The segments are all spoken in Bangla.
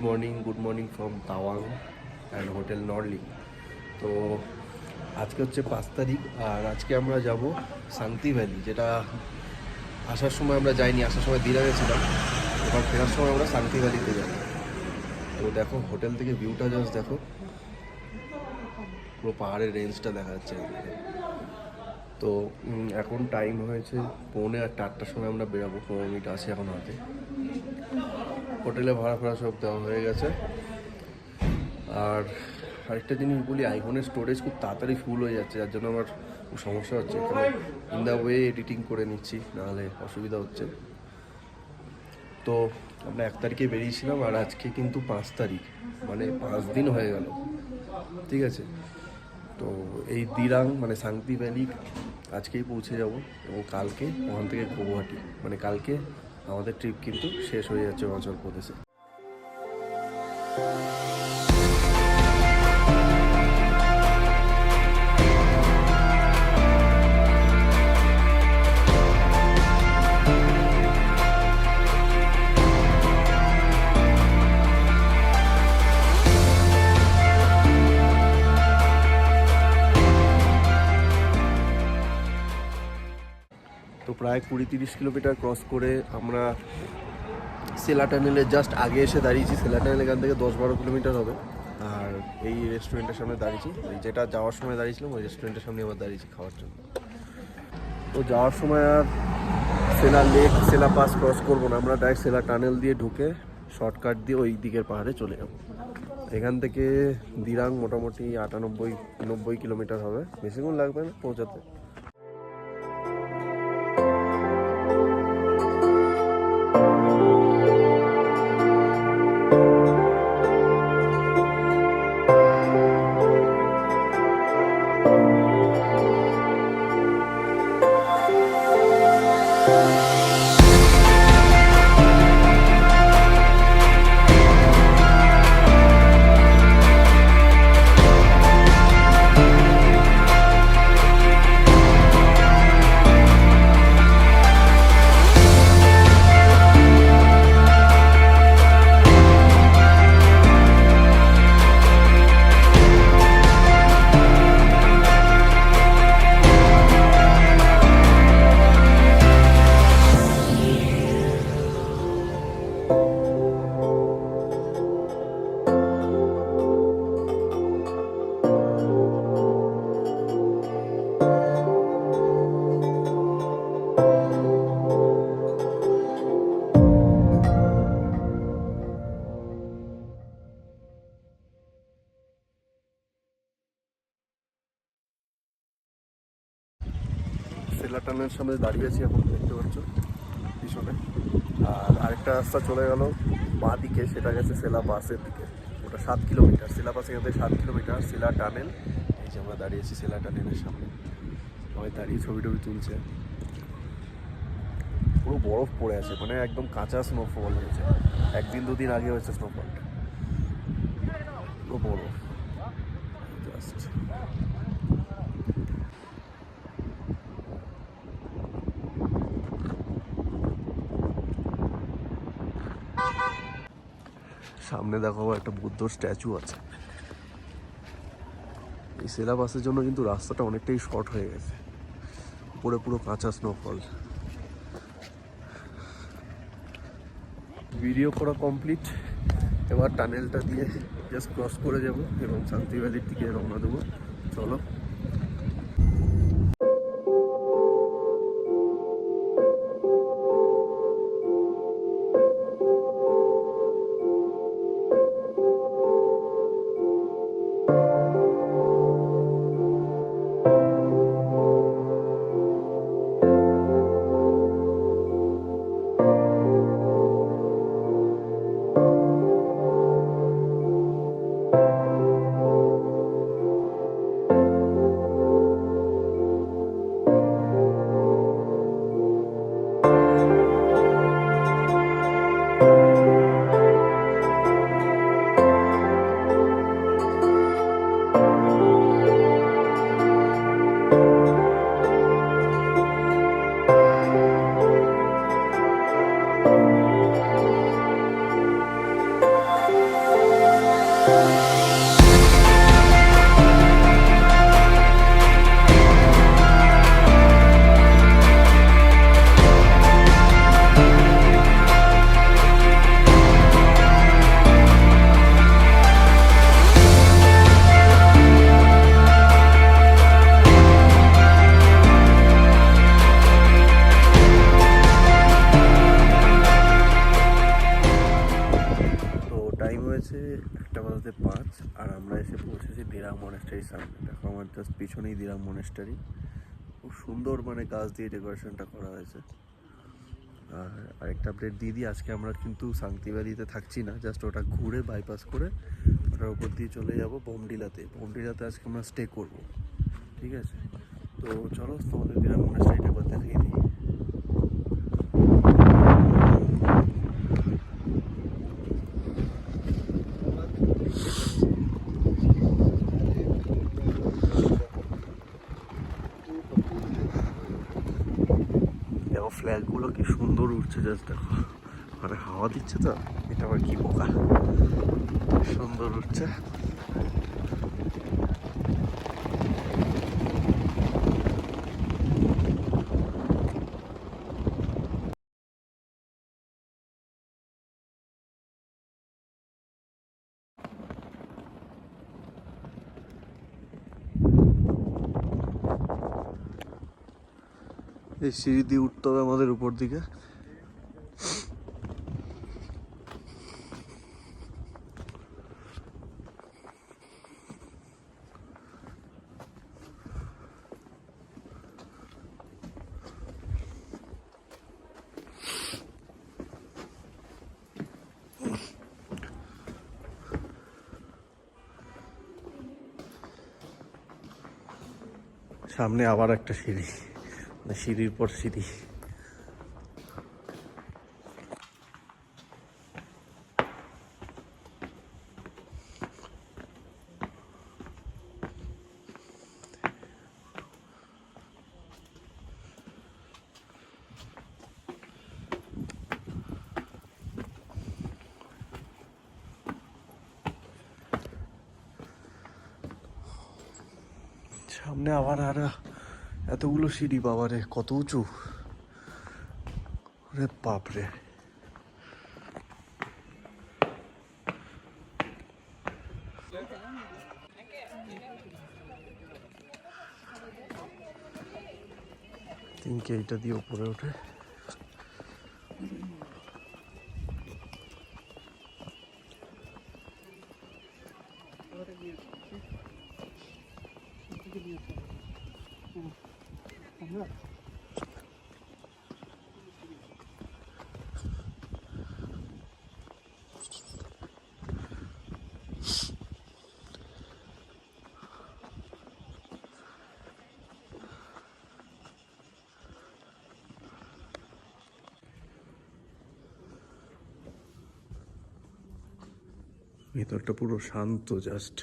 Good morning from Tawang and hotel Norling. তো আজকে হচ্ছে 5 তারিখ, আর আজকে আমরা যাব শান্তি ভ্যালি, যেটা আসার সময় আমরা যাইনি, আসার সময় দিরাঙে ছিলাম, এবার ফেরার সময় আমরা শান্তি ভ্যালিতে যাব। তো দেখো হোটেল থেকে ভিউটা জাস্ট দেখো, পুরো পাহাড়ের রেঞ্জটা দেখা যাচ্ছে এখান থেকে। তো এখন টাইম হয়েছে 4:45টার সময় আমরা বেরাবো, 15 মিনিট আছে এখন হাতে। হোটেলে ভাড়া ফাড়া সব দেওয়া হয়ে গেছে। আর আরেকটা জিনিস বলি, আইফোনের স্টোরেজ খুব তাড়াতাড়ি ফুল হয়ে যাচ্ছে, যার জন্য আমার খুব সমস্যা হচ্ছে। এখানে ইন দ্য ওয়ে এডিটিং করে নিচ্ছি, নাহলে অসুবিধা হচ্ছে। তো আমরা 1 তারিখে বেরিয়েছিলাম, আর আজকে কিন্তু 5 তারিখ, মানে 5 দিন হয়ে গেল। ঠিক আছে, তো এই দিরাং মানে শান্তি ভ্যালি আজকেই পৌঁছে যাব, এবং কালকে ওখান থেকে গৌহাটি, মানে কালকে আমাদের ট্রিপ কিন্তু শেষ হয়ে যাচ্ছে অরুণাচল প্রদেশে। তো প্রায় 20-30 কিলোমিটার ক্রস করে আমরা সেলা টানেলের জাস্ট আগে এসে দাঁড়িয়েছি। সেলা টানেল এখান থেকে 10-12 কিলোমিটার হবে। আর এই রেস্টুরেন্টের সামনে দাঁড়িয়েছি, ওই যেটা যাওয়ার সময় দাঁড়িয়েছিলাম ওই রেস্টুরেন্টের সামনে আবার দাঁড়িয়েছি খাওয়ার জন্য। তো যাওয়ার সময় আর সেলা লেক, সেলা পাস ক্রস করবো না, আমরা ডাইরেক্ট সেলা টানেল দিয়ে ঢুকে শর্টকাট দিয়ে ওই দিকের পাহাড়ে চলে যাবো। এখান থেকে দিরাং মোটামুটি 98-90 কিলোমিটার হবে, বেশিক্ষণ লাগবে না পৌঁছাতে। সেলা টানেলের সামনে দাঁড়িয়ে আছি এখন, দেখতে পাচ্ছ পিছনে। আর আরেকটা রাস্তা চলে গেল বাঁ দিকে, সেটা গেছে সেলা পাসের দিকে। ওটা 7 কিলোমিটার, সেলা পাস এখান থেকে 7 কিলোমিটার। সেলা টানেল, এই যে আমরা দাঁড়িয়েছি সেলা টানেলের সামনে, সবাই দাঁড়িয়ে ছবি টবি তুলছে। পুরো বরফ পড়ে আছে, মানে একদম কাঁচা স্নোফল হয়েছে, 1-2 দিন আগে হয়েছে স্নোফলটা। পুরো বরফ জাস্ট। সামনে দেখো একটা বুদ্ধ স্ট্যাচু আছে। এই সেলা বাসের জন্য কিন্তু রাস্তাটা অনেকটাই শর্ট হয়ে গেছে, উপরে পুরো কাঁচা স্নোফল। ভিডিও করা কমপ্লিট, এবার টানেলটা দিয়ে জাস্ট ক্রস করে যাব এবং শান্তি ভ্যালির দিকে রওনা দেবো। চলো। 5 আর আমরা এসে পৌঁছেছি দিরাং মনেস্টারির সামনে। দেখো আমার জাস্ট পিছনেই দিরাং মনেস্টারি, খুব সুন্দর মানে গাছ দিয়ে ডেকোরেশনটা করা হয়েছে। আর আরেকটা আপডেট দিয়ে দিই, আজকে আমরা কিন্তু সাংতি ভ্যালিতে থাকছি না, জাস্ট ওটা ঘুরে বাইপাস করে ওটার উপর দিয়ে চলে যাব বোমডিলাতে। বোমডিলাতে আজকে আমরা স্টে করব, ঠিক আছে? তো চলো তোমাদের দিরাং মনেস্টারিটা একবার দেখিয়ে দিই। ফ্ল্যাগগুলো কি সুন্দর উঠছে, জাস্ট দেখো, মানে হাওয়া দিচ্ছে তো, এটা আবার কি পোকা, সুন্দর উঠছে। এই সিঁড়ি দিয়ে উঠতে হবে আমাদের উপর দিকে। সামনে আবার একটা সিঁড়ি, সিঁড়ির পর সিঁড়ি। সামনে আবার আর এতগুলো সিঁড়ি, বাবারে কত উঁচু, রে বাপরে। তিনকে এইটা দিয়ে উপরে ওঠে। ভেতরটা পুরো শান্ত, জাস্ট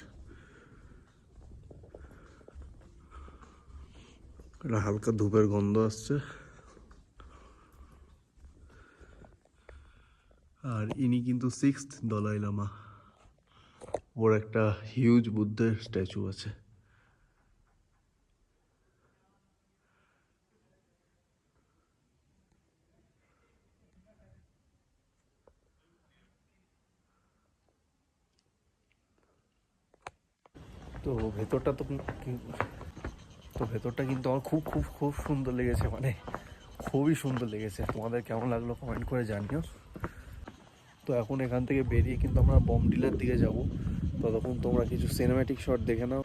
একটা হালকা ধূপের গন্ধ আসছে। আর ইনি কিন্তু 6th দলাই লামা, ওর একটা হিউজ বুদ্ধের স্ট্যাচু আছে। তো ভেতরটা ভেতরটা কিন্তু আমার খুব খুব খুব সুন্দর লেগেছে, মানে খুবই সুন্দর লেগেছে। তোমাদের কেমন লাগলো কমেন্ট করে জানিও। তো এখন এখান থেকে বেরিয়ে কিন্তু আমরা বোমডিলার দিকে যাব, ততক্ষণ তোমরা কিছু সিনেম্যাটিক শট দেখে নাও।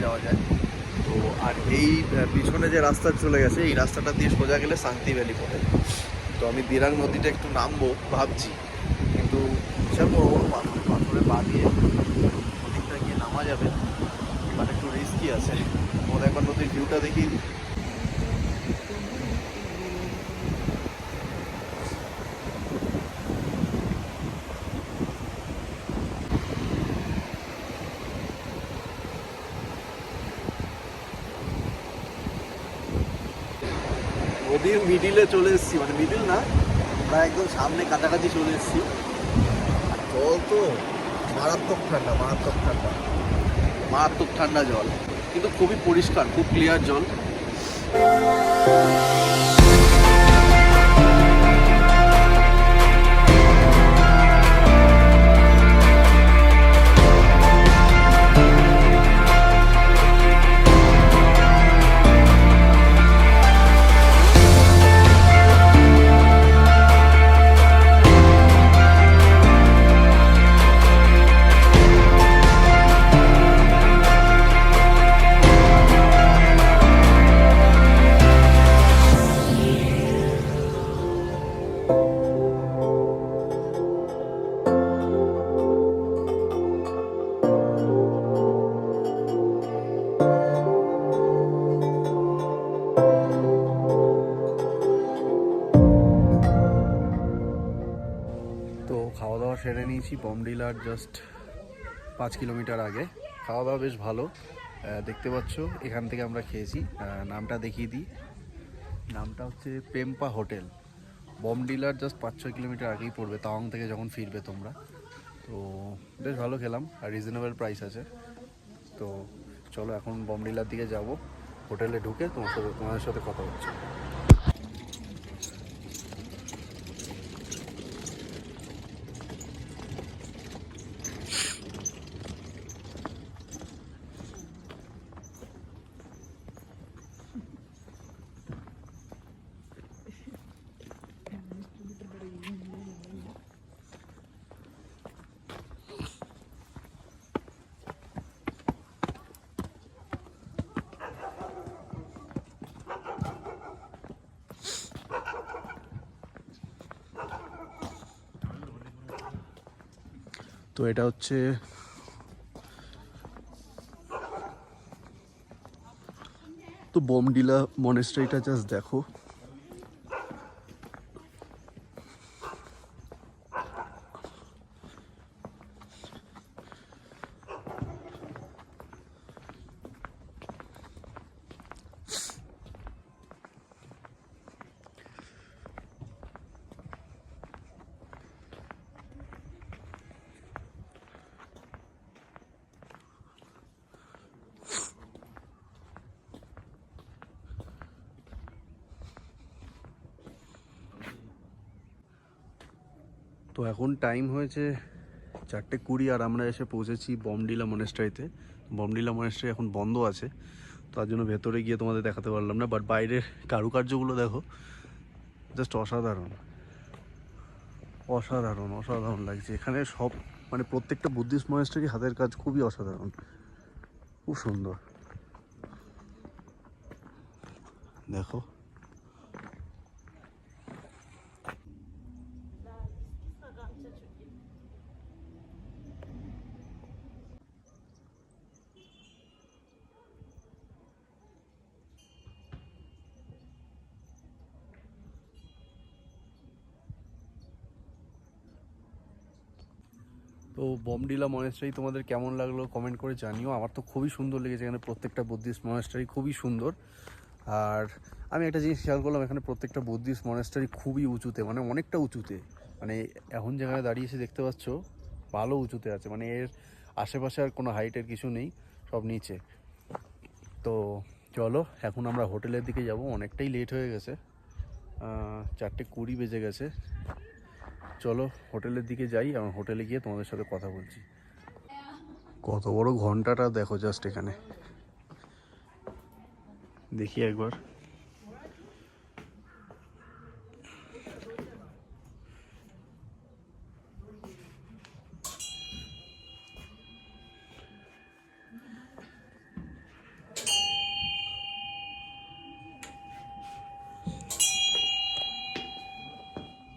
যাওয়া যায়। তো আর এই পিছনে যে রাস্তা চলে গেছে এই রাস্তাটা দিয়ে সোজা গেলে শান্তি ভ্যালি পড়ে। তো আমি দিরাং নদীটা একটু নামবো ভাবছি, কিন্তু বিশাল বড় বড় পাথরে পা দিয়ে নদীটা গিয়ে নামা যাবে, মানে একটু রিস্কি আছে। ওদের একবার নদীর ভিউটা দেখিয়ে দিই। নদীর মিডিলে চলে এসেছি, মানে মিডিল না, প্রায় একদম সামনে কাছাকাছি চলে এসেছি। জল তো মারাত্মক ঠান্ডা, মারাত্মক ঠান্ডা, মারাত্মক ঠান্ডা জল, কিন্তু খুবই পরিষ্কার, খুব ক্লিয়ার জল। তো খাওয়া দাওয়া সেরে নিয়েছি বমডিলার জাস্ট 5 কিলোমিটার আগে। খাওয়া দাওয়া বেশ ভালো, দেখতে পাচ্ছ এখান থেকে আমরা খেয়েছি। নামটা দেখিয়ে দিই, নামটা হচ্ছে পেম্পা হোটেল। বমডিলার জাস্ট 5-6 কিলোমিটার আগেই পড়বে তাওয়াং থেকে যখন ফিরবে তোমরা। তো বেশ ভালো খেলাম আর রিজনেবল প্রাইস আছে। তো চলো এখন বমডিলার দিকে যাব, হোটেলে ঢুকে তোমাদের সাথে কথা হচ্ছে। তো এটা হচ্ছে তো বমডিলা মনেস্ট্রিটা, জাস্ট দেখো। তো এখন টাইম হয়েছে 4:20 আর আমরা এসে পৌঁছেছি বমডিলা মনেস্ট্রিতে। বমডিলা মনেস্ট্রি এখন বন্ধ আছে, তার জন্য ভেতরে গিয়ে তোমাদের দেখাতে পারলাম না, বাট বাইরের কারুকার্যগুলো দেখো, জাস্ট অসাধারণ, অসাধারণ, অসাধারণ লাগছে। এখানে সব মানে প্রত্যেকটা বুদ্ধিস্ট মনেস্ট্রি হাতের কাজ খুবই অসাধারণ, খুব সুন্দর। দেখো তো বমডিলা মনেস্ট্রি তোমাদের কেমন লাগলো কমেন্ট করে জানিও। আমার তো খুবই সুন্দর লেগেছে, এখানে প্রত্যেকটা বুদ্ধিস্ট মনেস্ট্রি খুবই সুন্দর। আর আমি একটা জিনিস খেয়াল করলাম, এখানে প্রত্যেকটা বুদ্ধিস্ট মনেস্ট্রি খুবই উঁচুতে, মানে অনেকটা উঁচুতে, মানে এখন যেখানে দাঁড়িয়েছে দেখতে পাচ্ছ ভালো উঁচুতে আছে, মানে এর আশেপাশে আর কোনো হাইটের কিছু নেই, সব নিচে। তো চলো এখন আমরা হোটেলের দিকে যাব, অনেকটাই লেট হয়ে গেছে, 4:20 বেজে গেছে। চলো হোটেলের দিকে যাই, এবং হোটেলে গিয়ে তোমাদের সাথে কথা বলছি। কত বড় ঘন্টাটা দেখো জাস্ট এখানে, দেখি একবার।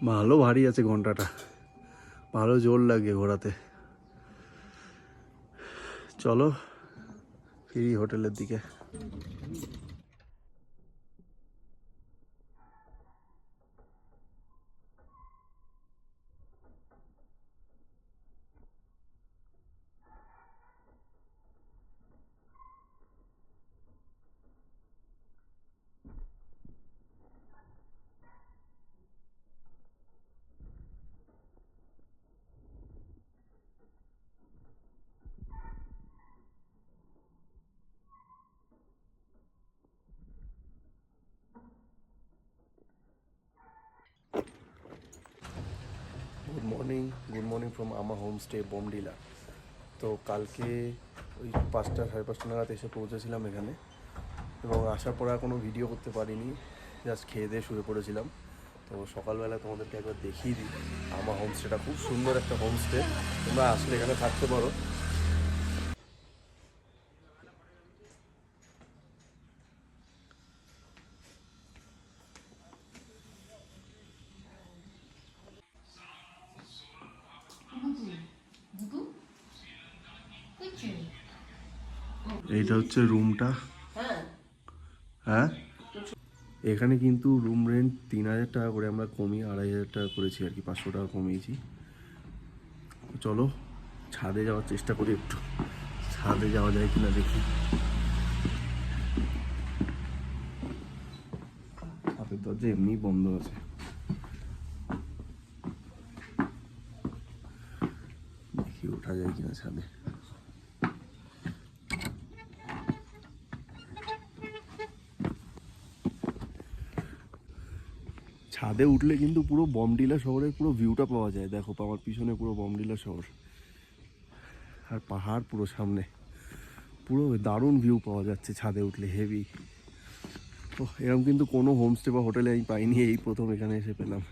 ভালো ভারী আছে ঘন্টাটা, ভালো জোর লাগে ঘোরাতে। চলো ফিরি হোটেলের দিকে। গুড মর্নিং ফ্রম আমা হোমস্টে বোমডিলা। তো কালকে ওই 5টা সাড়ে 5টা নাগাদ এসে পৌঁছেছিলাম এখানে, এবং আসার পর আর কোনো ভিডিও করতে পারিনি, জাস্ট খেয়ে দিয়ে শুয়ে পড়েছিলাম। তো সকালবেলা তোমাদেরকে একবার দেখিয়ে দিই। আমা হোমস্টেটা খুব সুন্দর একটা হোমস্টে, তোমরা আসলে এখানে থাকতে পারো। এইটা হচ্ছে রুমটা। হ্যাঁ, এখানে কিন্তু রুম রেন্ট 3000 টাকা করে, আমরা কমিয়ে 2500 টাকা করেছি আর কি, 500 টাকা কমিয়েছি। চলো ছাদে যাওয়ার চেষ্টা করি, একটু ছাদে যাওয়া যায় কিনা দেখি। ছাদের দরজা এমনি বন্ধ আছে, দেখি ওঠা যায় কিনা ছাদে। ছাদে উঠলে কিন্তু পুরো বমডিলা শহরের পুরো ভিউটা পাওয়া যায়। দেখো আমার পিছনে পুরো বমডিলা শহর, আর পাহাড় পুরো সামনে, পুরো দারুণ ভিউ পাওয়া যাচ্ছে ছাদে উঠলে, হেভি। তো এরকম কিন্তু কোনো হোমস্টে বা হোটেলে আমি পাইনি, এই প্রথম এখানে এসে পেলাম।